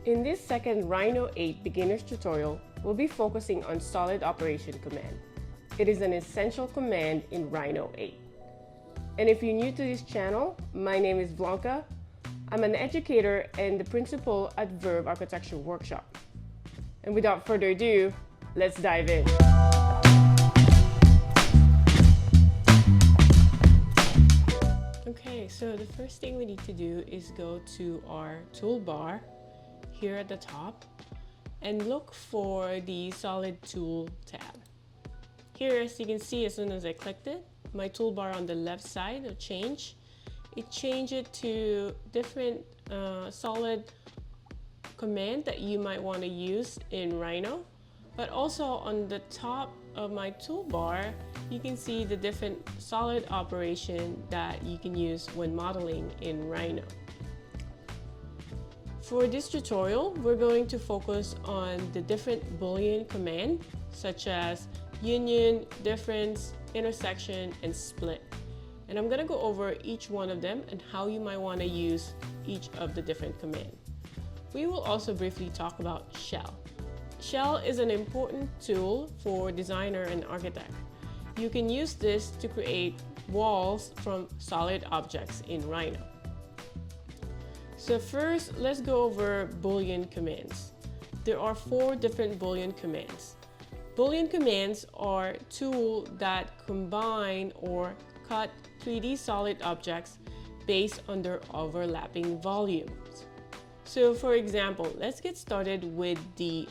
In this second Rhino 8 beginner's tutorial, we'll be focusing on solid operation command. It is an essential command in Rhino 8. And if you're new to this channel, my name is Blanca. I'm an educator and the principal at Verb Architecture Workshop. And without further ado, let's dive in. Okay, so the first thing we need to do is go to our toolbar here at the top and look for the solid tool tab. Here, as you can see, as soon as I clicked it, my toolbar on the left side will change. It changed it to different solid command that you might want to use in Rhino. But also on the top of my toolbar, you can see the different solid operation that you can use when modeling in Rhino. For this tutorial, we're going to focus on the different Boolean commands, such as union, difference, intersection, and split. And I'm going to go over each one of them and how you might want to use each of the different commands. We will also briefly talk about shell. Shell is an important tool for designer and architect. You can use this to create walls from solid objects in Rhino. So first, let's go over Boolean commands. There are 4 different Boolean commands. Boolean commands are tools that combine or cut 3D solid objects based on their overlapping volumes. So for example, let's get started with the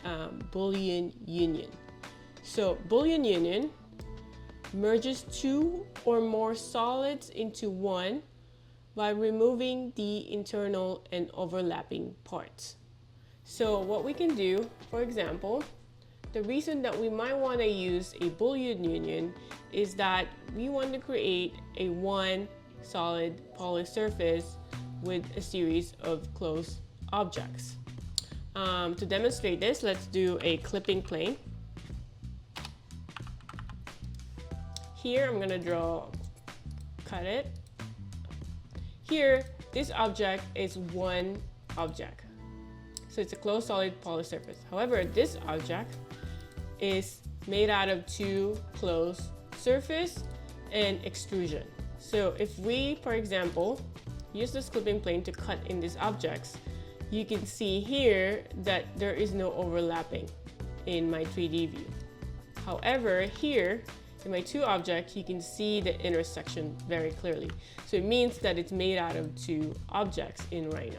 Boolean union. So Boolean union merges 2 or more solids into one by removing the internal and overlapping parts. So what we can do, for example, the reason that we might want to use a Boolean union is that we want to create a one solid poly surface with a series of closed objects. To demonstrate this, let's do a clipping plane. Here I'm going to cut it. Here, this object is one object. So it's a closed solid poly surface. However, this object is made out of 2 closed surface and extrusion. So if we, for example, use this clipping plane to cut in these objects, you can see here that there is no overlapping in my 3D view. However, here in my 2 objects, you can see the intersection very clearly. So it means that it's made out of 2 objects in Rhino.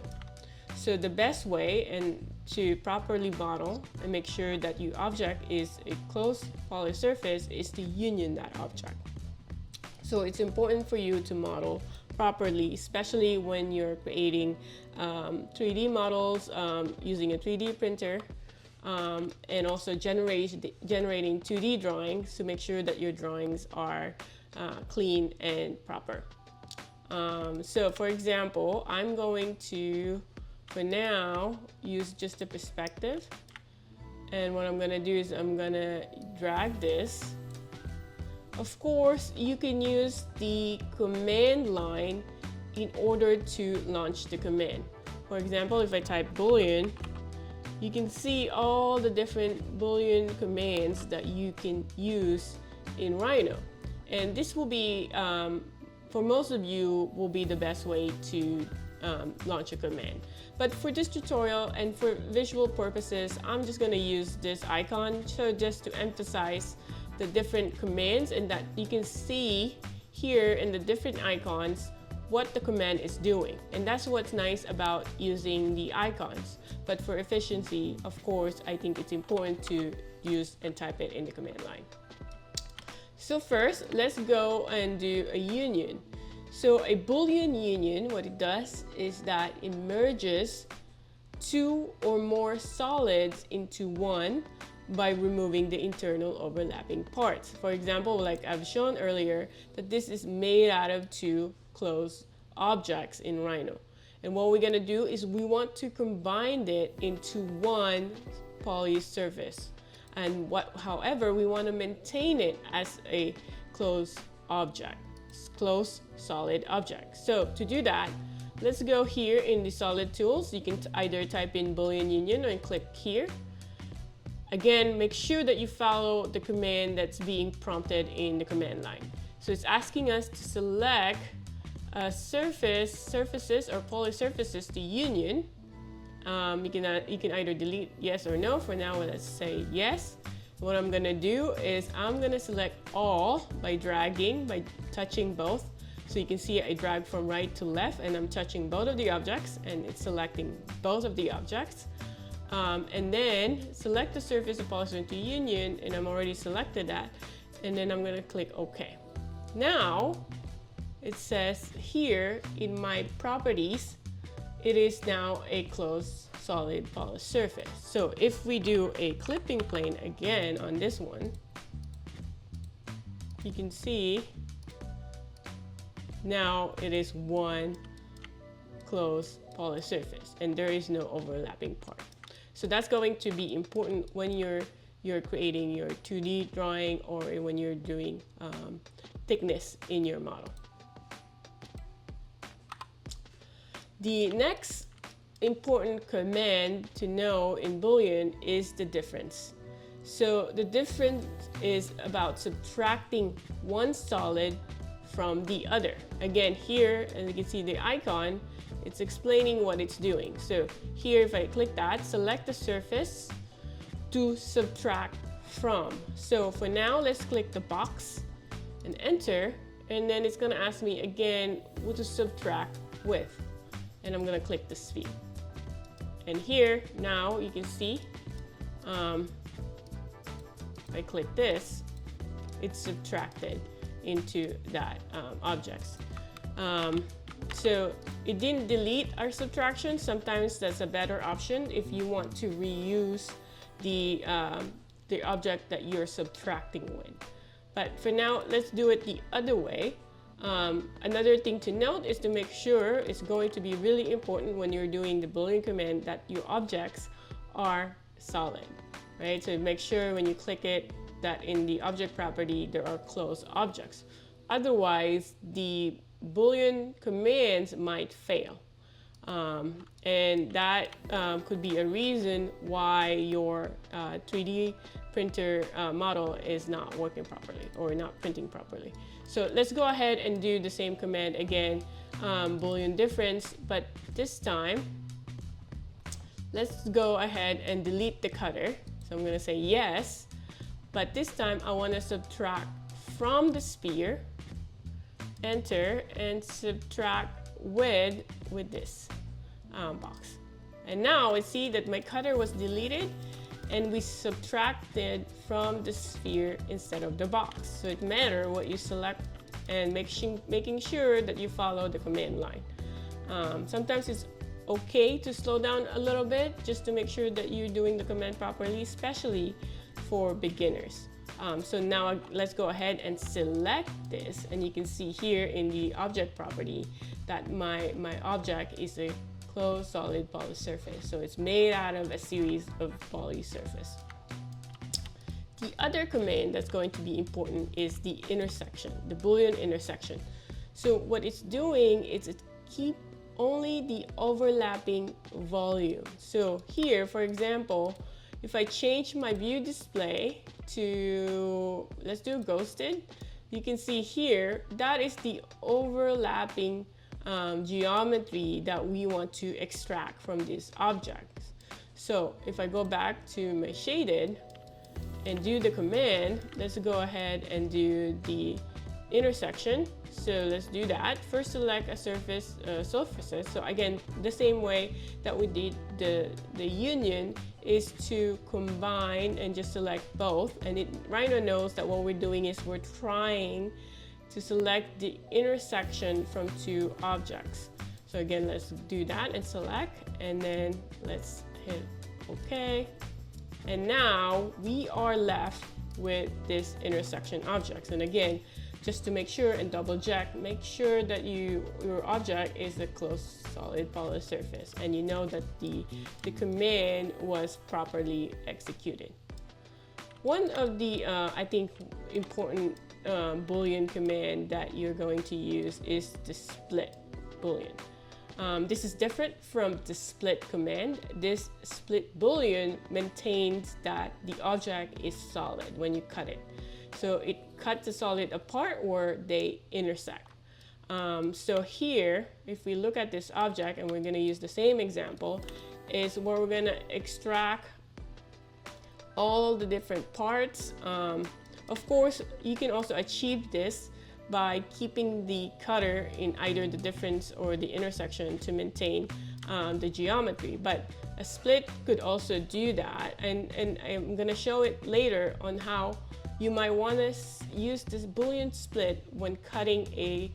So the best way and to properly model and make sure that your object is a closed poly surface is to union that object. So it's important for you to model properly, especially when you're creating 3D models using a 3D printer and also generating 2D drawings to make sure that your drawings are clean and proper. So for example, I'm going to, for now, use just a perspective. And what I'm going to do is I'm going to drag this. Of course, you can use the command line in order to launch the command. For example, if I type Boolean, you can see all the different Boolean commands that you can use in Rhino. And this will be, for most of you, will be the best way to launch a command. But for this tutorial and for visual purposes, I'm just going to use this icon, so just to emphasize the different commands and that you can see here in the different icons what the command is doing. And that's what's nice about using the icons. But for efficiency, of course, I think it's important to use and type it in the command line. So first, let's go and do a union. So a Boolean union, what it does is that it merges 2 or more solids into one by removing the internal overlapping parts. For example, like I've shown earlier, that this is made out of 2 closed objects in Rhino. And what we're going to do is we want to combine it into one poly surface. And however, we want to maintain it as a closed object, closed solid object. So to do that, let's go here in the solid tools. You can either type in Boolean union or click here. Again, make sure that you follow the command that's being prompted in the command line. So it's asking us to select a surfaces or polysurfaces to union. You can either delete yes or no. For now, let's say yes. What I'm gonna do is I'm gonna select all by touching both. So you can see I drag from right to left and I'm touching both of the objects and it's selecting both of the objects. And then select the surface of polysurface to union, and I'm already selected that. And then I'm gonna click OK. Now, it says here in my properties, it is now a closed solid polysurface. So if we do a clipping plane again on this one, you can see now it is one closed polysurface and there is no overlapping part. So that's going to be important when you're creating your 2D drawing or when you're doing thickness in your model. The next important command to know in Boolean is the difference. So the difference is about subtracting one solid from the other. Again, here, as you can see the icon, it's explaining what it's doing. So here, if I click that, select the surface to subtract from. So for now, let's click the box and enter, and then it's gonna ask me again what to subtract with. And I'm gonna click the sphere. And here, now you can see, if I click this, it's subtracted into that objects. So it didn't delete our subtraction. Sometimes that's a better option if you want to reuse the object that you're subtracting with. But for now, let's do it the other way. Another thing to note is to make sure it's going to be really important when you're doing the Boolean command that your objects are solid, right? So make sure when you click it that in the object property there are closed objects. Otherwise, the Boolean commands might fail. And that could be a reason why your 3D printer model is not working properly or not printing properly. So let's go ahead and do the same command again, Boolean difference, but this time, let's go ahead and delete the cutter. So I'm gonna say yes, but this time I wanna subtract from the sphere, enter, and subtract with this box. And now I see that my cutter was deleted and we subtracted from the sphere instead of the box. So it matters what you select and making sure that you follow the command line. Sometimes it's okay to slow down a little bit just to make sure that you're doing the command properly, especially for beginners. So now let's go ahead and select this, and you can see here in the object property that my object is a closed solid polysurface. So it's made out of a series of polysurface. The other command that's going to be important is the intersection, the Boolean intersection. So what it's doing is it keeps only the overlapping volume. So here, for example, if I change my view display to, let's do ghosted, you can see here, that is the overlapping geometry that we want to extract from these objects. So if I go back to my shaded and do the command, let's go ahead and do the intersection. So let's do that. First select a surfaces. So again, the same way that we did the union is to combine and just select both. And Rhino knows that what we're doing is we're trying to select the intersection from two objects. So again, let's do that and select, and then let's hit OK. And now we are left with this intersection objects. And again, just to make sure and double check, make sure that your object is a closed solid polysurface and you know that the command was properly executed. One of the, I think, important Boolean command that you're going to use is the split Boolean. This is different from the split command. This split Boolean maintains that the object is solid when you cut it. So it cuts the solid apart or they intersect. So here, if we look at this object, and we're going to use the same example, is where we're going to extract all the different parts. Of course, you can also achieve this by keeping the cutter in either the difference or the intersection to maintain the geometry. But a split could also do that, and I'm going to show it later on how you might want to use this Boolean split when cutting a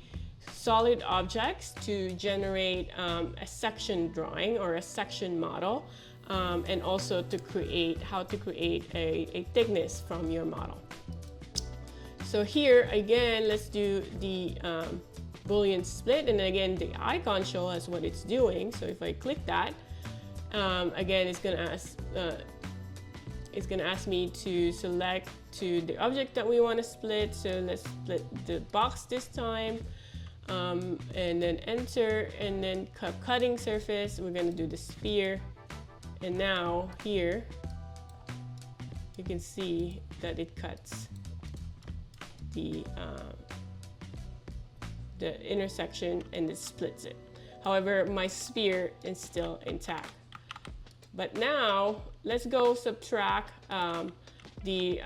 solid objects to generate a section drawing or a section model, and also to create a thickness from your model. So here again, let's do the Boolean split, and again the icon show us what it's doing. So if I click that, again it's gonna ask me to select to the object that we want to split. So let's split the box this time, and then enter, and then cutting surface, we're going to do the sphere. And now here you can see that it cuts the intersection and it splits it. However, my sphere is still intact. But now let's go subtract the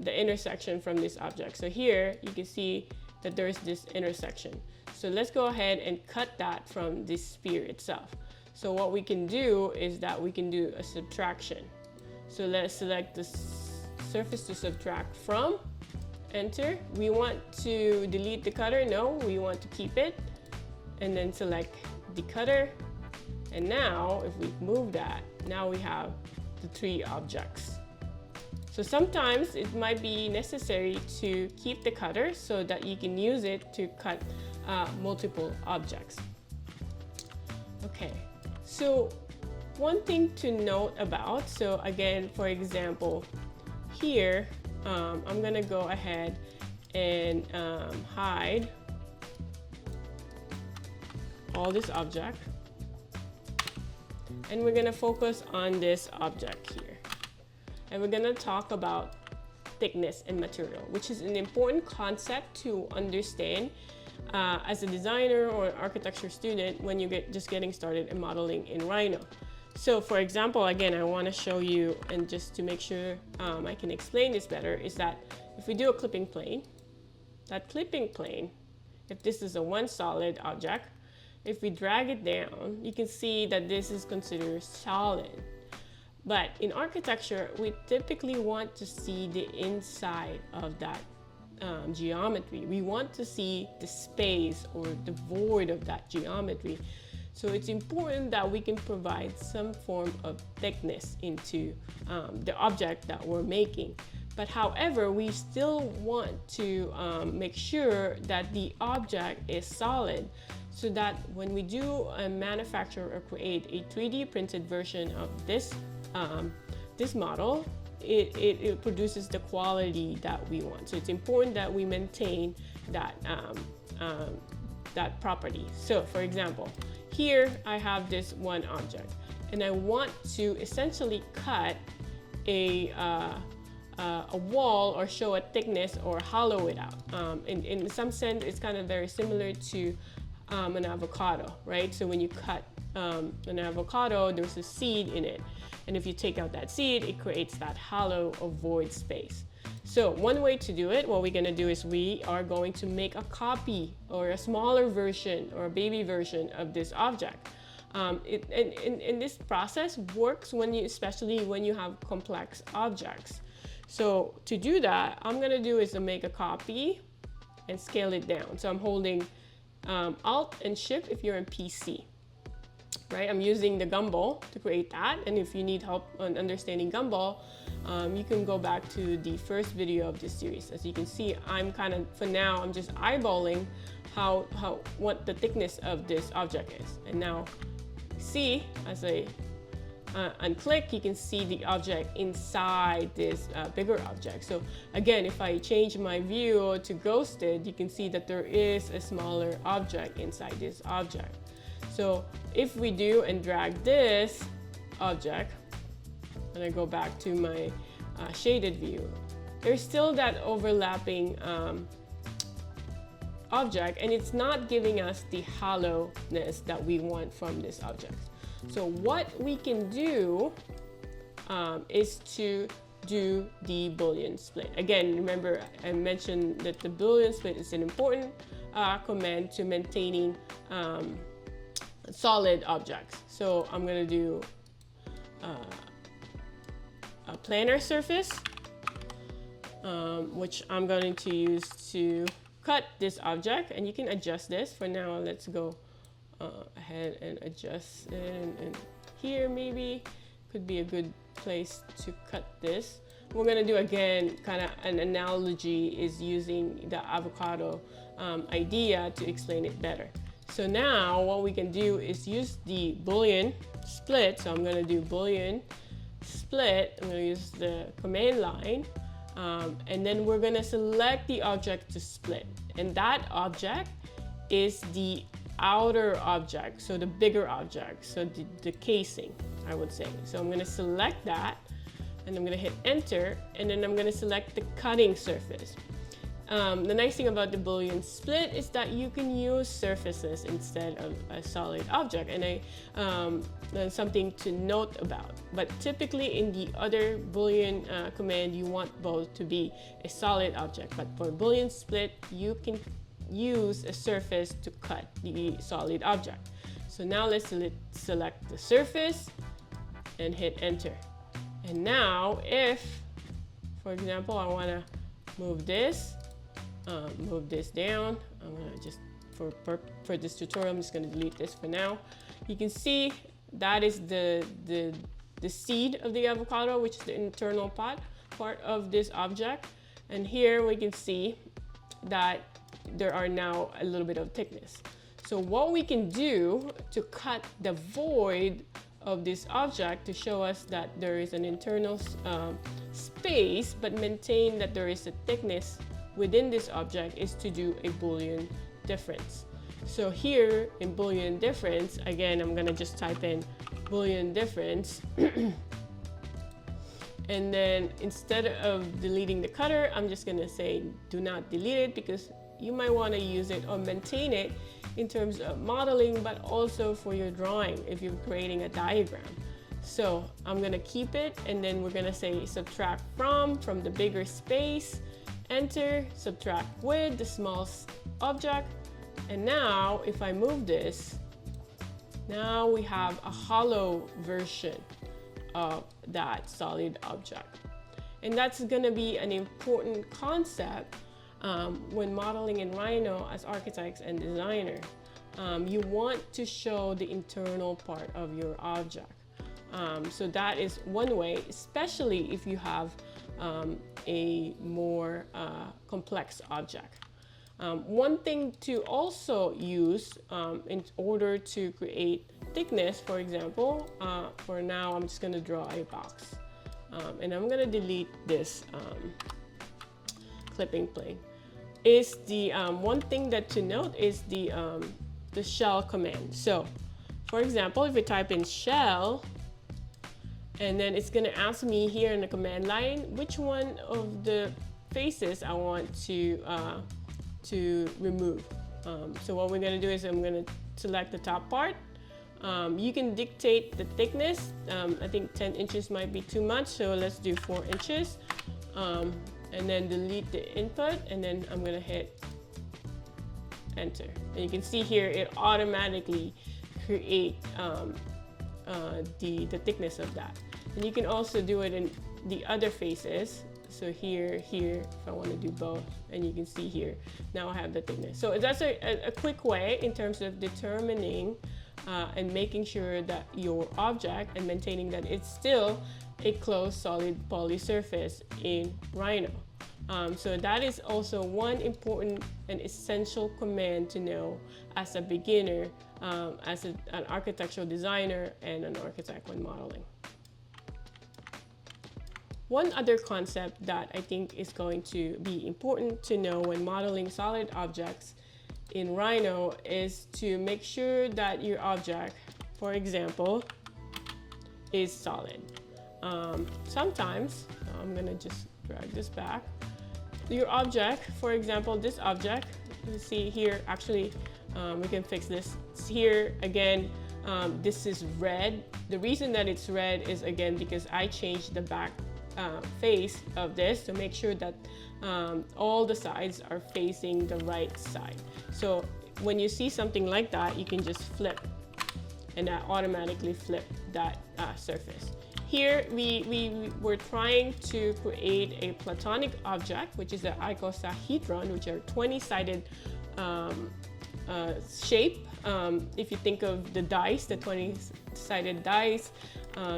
intersection from this object. So here you can see that there's this intersection. So let's go ahead and cut that from this sphere itself. So what we can do is that we can do a subtraction. So let's select the surface to subtract from, enter. We want to delete the cutter? No, we want to keep it. And then select the cutter. And now if we move that, now we have the three objects. So sometimes it might be necessary to keep the cutter so that you can use it to cut multiple objects. Okay, so one thing to note about, so again, for example, here, I'm gonna go ahead and hide all this object. And we're gonna focus on this object here. And we're gonna talk about thickness and material, which is an important concept to understand as a designer or an architecture student when you just getting started in modeling in Rhino. So for example, again, I wanna show you, and just to make sure I can explain this better, is that if we do a clipping plane, that clipping plane, if this is a one solid object, if we drag it down, you can see that this is considered solid. But in architecture, we typically want to see the inside of that geometry. We want to see the space or the void of that geometry. So it's important that we can provide some form of thickness into the object that we're making. But however, we still want to make sure that the object is solid, so that when we do manufacture or create a 3D printed version of this model, it produces the quality that we want. So it's important that we maintain that, that property. So for example, here I have this one object, and I want to essentially cut a wall or show a thickness or hollow it out. In some sense, it's kind of very similar to an avocado, right? So when you cut an avocado, there's a seed in it. And if you take out that seed, it creates that hollow or void space. So one way to do it, what we're gonna do is we are going to make a copy or a smaller version or a baby version of this object. And this process works when especially when you have complex objects. So to do that, I'm gonna do is to make a copy and scale it down. So I'm holding Alt and Shift if you're in PC, right? I'm using the gumball to create that. And if you need help on understanding gumball, you can go back to the first video of this series. As you can see, I'm kind of, for now, I'm just eyeballing what the thickness of this object is. And now see, as I unclick, you can see the object inside this bigger object. So again, if I change my view to ghosted, you can see that there is a smaller object inside this object. So if we do and drag this object, and I go back to my shaded view, there's still that overlapping object, and it's not giving us the hollowness that we want from this object. So what we can do is to do the Boolean split. Again, remember I mentioned that the Boolean split is an important command to maintaining solid objects. So I'm going to do a planar surface, which I'm going to use to cut this object, and you can adjust this. For now, let's go ahead and adjust it, and here maybe could be a good place to cut this. We're going to do again kind of an analogy, is using the avocado idea to explain it better. So now what we can do is use the Boolean split. So I'm going to do Boolean split. I'm going to use the command line, and then we're going to select the object to split, and that object is the outer object, so the bigger object, so the casing, I would say. So I'm going to select that, and I'm going to hit enter, and then I'm going to select the cutting surface. The nice thing about the Boolean split is that you can use surfaces instead of a solid object, and that's something to note about. But typically in the other Boolean command, you want both to be a solid object, but for Boolean split, you can use a surface to cut the solid object. So now let's select the surface and hit enter. And now if, for example, I want to move this down, I'm going to just, for this tutorial, I'm just going to delete this for now. You can see that is the seed of the avocado, which is the internal part of this object. And here we can see that there are now a little bit of thickness. So what we can do to cut the void of this object to show us that there is an internal space, but maintain that there is a thickness within this object, is to do a Boolean difference. So here in Boolean difference, again, I'm going to just type in Boolean difference. And then instead of deleting the cutter, I'm just going to say do not delete it, because you might want to use it or maintain it in terms of modeling, but also for your drawing if you're creating a diagram. So I'm going to keep it, and then we're going to say subtract from the bigger space, enter, subtract with the small object. And now if I move this, now we have a hollow version of that solid object. And that's going to be an important concept when modeling in Rhino as architects and designer. You want to show the internal part of your object. So that is one way, especially if you have a more complex object. One thing to also use in order to create thickness, for example, for now I'm just going to draw a box, and I'm going to delete this clipping plane. Is the one thing that to note is the shell command. So for example, if we type in shell, and then it's going to ask me here in the command line which one of the faces I want to remove. So what we're going to do is I'm going to select the top part. You can dictate the thickness. I think 10 inches might be too much, so let's do 4 inches. And then delete the input, and then I'm going to hit enter. And you can see here it automatically create the thickness of that. And you can also do it in the other faces. So here, if I want to do both, and you can see here, now I have the thickness. So that's a quick way in terms of determining and making sure that your object and maintaining that it's still a closed solid poly surface in Rhino. So that is also one important and essential command to know as a beginner, as an architectural designer and an architect when modeling. One other concept that I think is going to be important to know when modeling solid objects in Rhino is to make sure that your object, for example, is solid. Sometimes, I'm gonna just drag this back. Your object, for example, this object, you see here, actually, we can fix this. Here, again, this is red. The reason that it's red is, again, because I changed the back face of this to make sure that all the sides are facing the right side. So when you see something like that, you can just flip, and that automatically flip that surface. Here, we were trying to create a platonic object, which is the icosahedron, which are 20-sided shape. If you think of the dice, the 20-sided dice,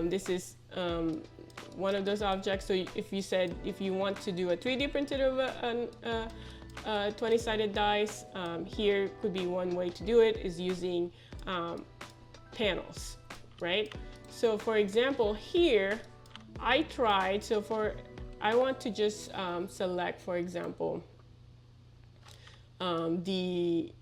this is one of those objects. So if you want to do a 3D printed of a 20-sided dice, here could be one way to do it, is using panels, right? So for example, here I tried, I want to just select, for example, the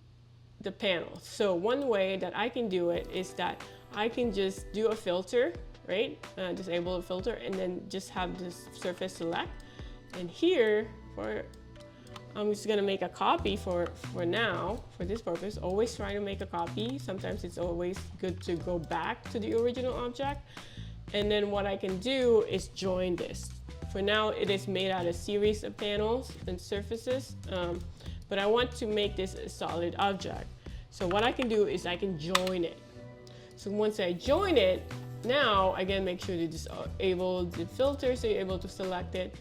panel. So one way that I can do it is that I can just do a filter, right? Disable a filter, and then just have this surface select. And here, I'm just gonna make a copy for now, for this purpose. Always try to make a copy. Sometimes it's always good to go back to the original object. And then what I can do is join this. For now, it is made out of a series of panels and surfaces, but I want to make this a solid object. So what I can do is I can join it. So once I join it, now again, make sure to disable the filter so you're able to select it.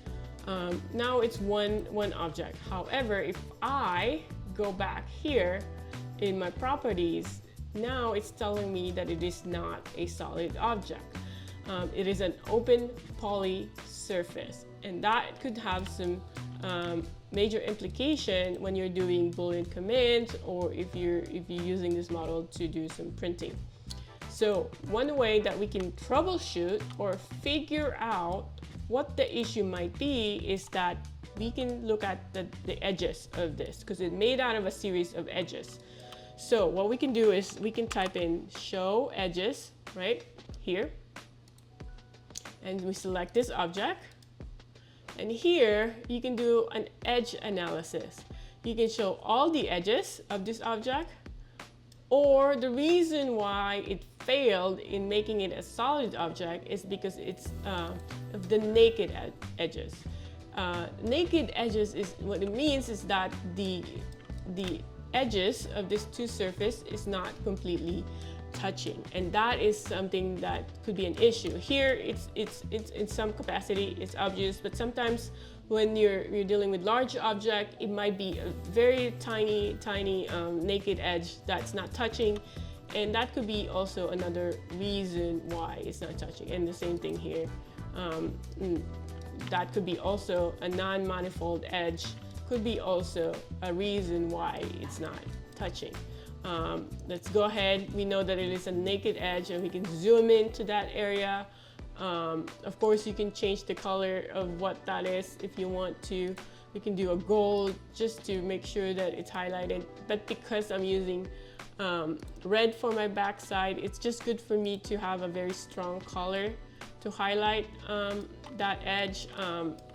Now it's one object. However, if I go back here in my properties, now it's telling me that it is not a solid object. It is an open poly surface, and that could have some major implication when you're doing Boolean commands, or if you're using this model to do some printing. So one way that we can troubleshoot or figure out what the issue might be is that we can look at the edges of this, because it's made out of a series of edges. So what we can do is we can type in show edges right here, and we select this object. And here you can do an edge analysis. You can show all the edges of this object, or the reason why it failed in making it a solid object is because it's of the naked edges. Naked edges is what it means is that the edges of this two surface is not completely touching, and that is something that could be an issue. Here it's in some capacity it's obvious, but sometimes when you're dealing with large object, it might be a very tiny naked edge that's not touching, and that could be also another reason why it's not touching. And the same thing here, that could be also a non-manifold edge, could be also a reason why it's not touching. Let's go ahead. We know that it is a naked edge, and we can zoom into that area. Of course, you can change the color of what that is if you want to. You can do a gold just to make sure that it's highlighted. But because I'm using red for my backside, it's just good for me to have a very strong color to highlight that edge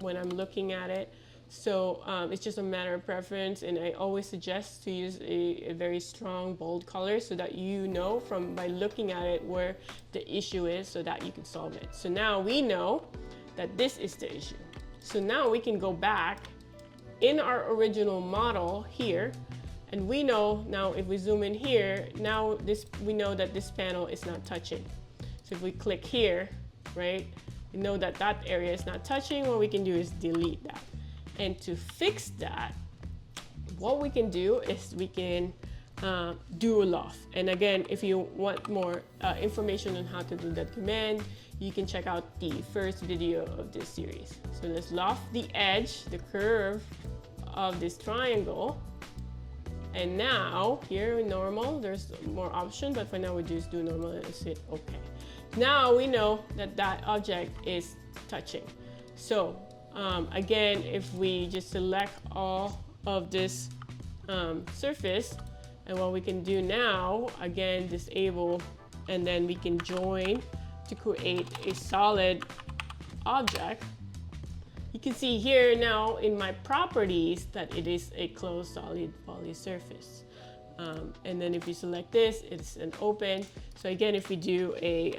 when I'm looking at it. So it's just a matter of preference, and I always suggest to use a very strong bold color so that you know by looking at it where the issue is, so that you can solve it. So now we know that this is the issue. So now we can go back in our original model here, and we know now if we zoom in here, now we know that this panel is not touching. So if we click here, right, we know that that area is not touching. What we can do is delete that. And to fix that, what we can do is we can do a loft. And again, if you want more information on how to do that command, you can check out the first video of this series. So let's loft the edge, the curve of this triangle. And now here in normal, there's more option, but for now we just do normal and hit OK. Now we know that that object is touching. So again, if we just select all of this surface, And what we can do now, again, disable, and then we can join to create a solid object. You can see here now in my properties that it is a closed solid poly surface. And then if you select this, it's an open. So again, if we do a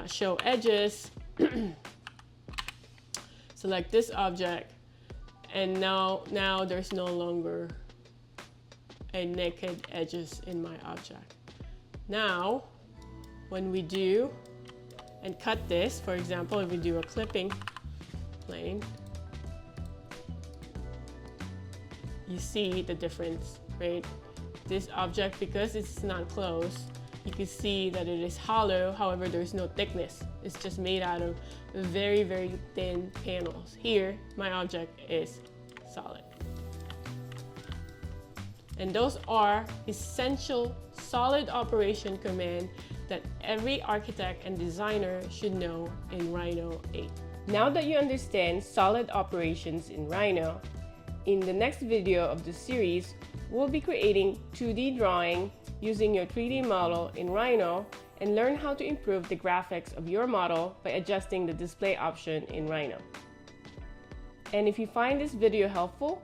show edges, select this object, and now there's no longer a naked edges in my object. Now, when we do and cut this, for example, if we do a clipping plane, you see the difference, right? This object, because it's not closed, you can see that it is hollow. However, there's no thickness. It's just made out of very, very thin panels. Here, my object is solid. And those are essential solid operation commands that every architect and designer should know in Rhino 8. Now that you understand solid operations in Rhino, in the next video of the series, we'll be creating 2D drawing using your 3D model in Rhino and learn how to improve the graphics of your model by adjusting the display option in Rhino. And if you find this video helpful,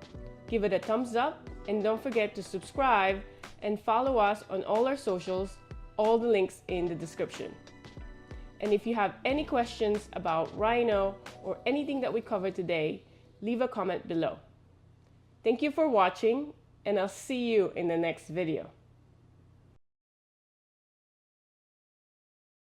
give it a thumbs up and don't forget to subscribe and follow us on all our socials, all the links in the description. And if you have any questions about Rhino or anything that we covered today, leave a comment below. Thank you for watching, and I'll see you in the next video.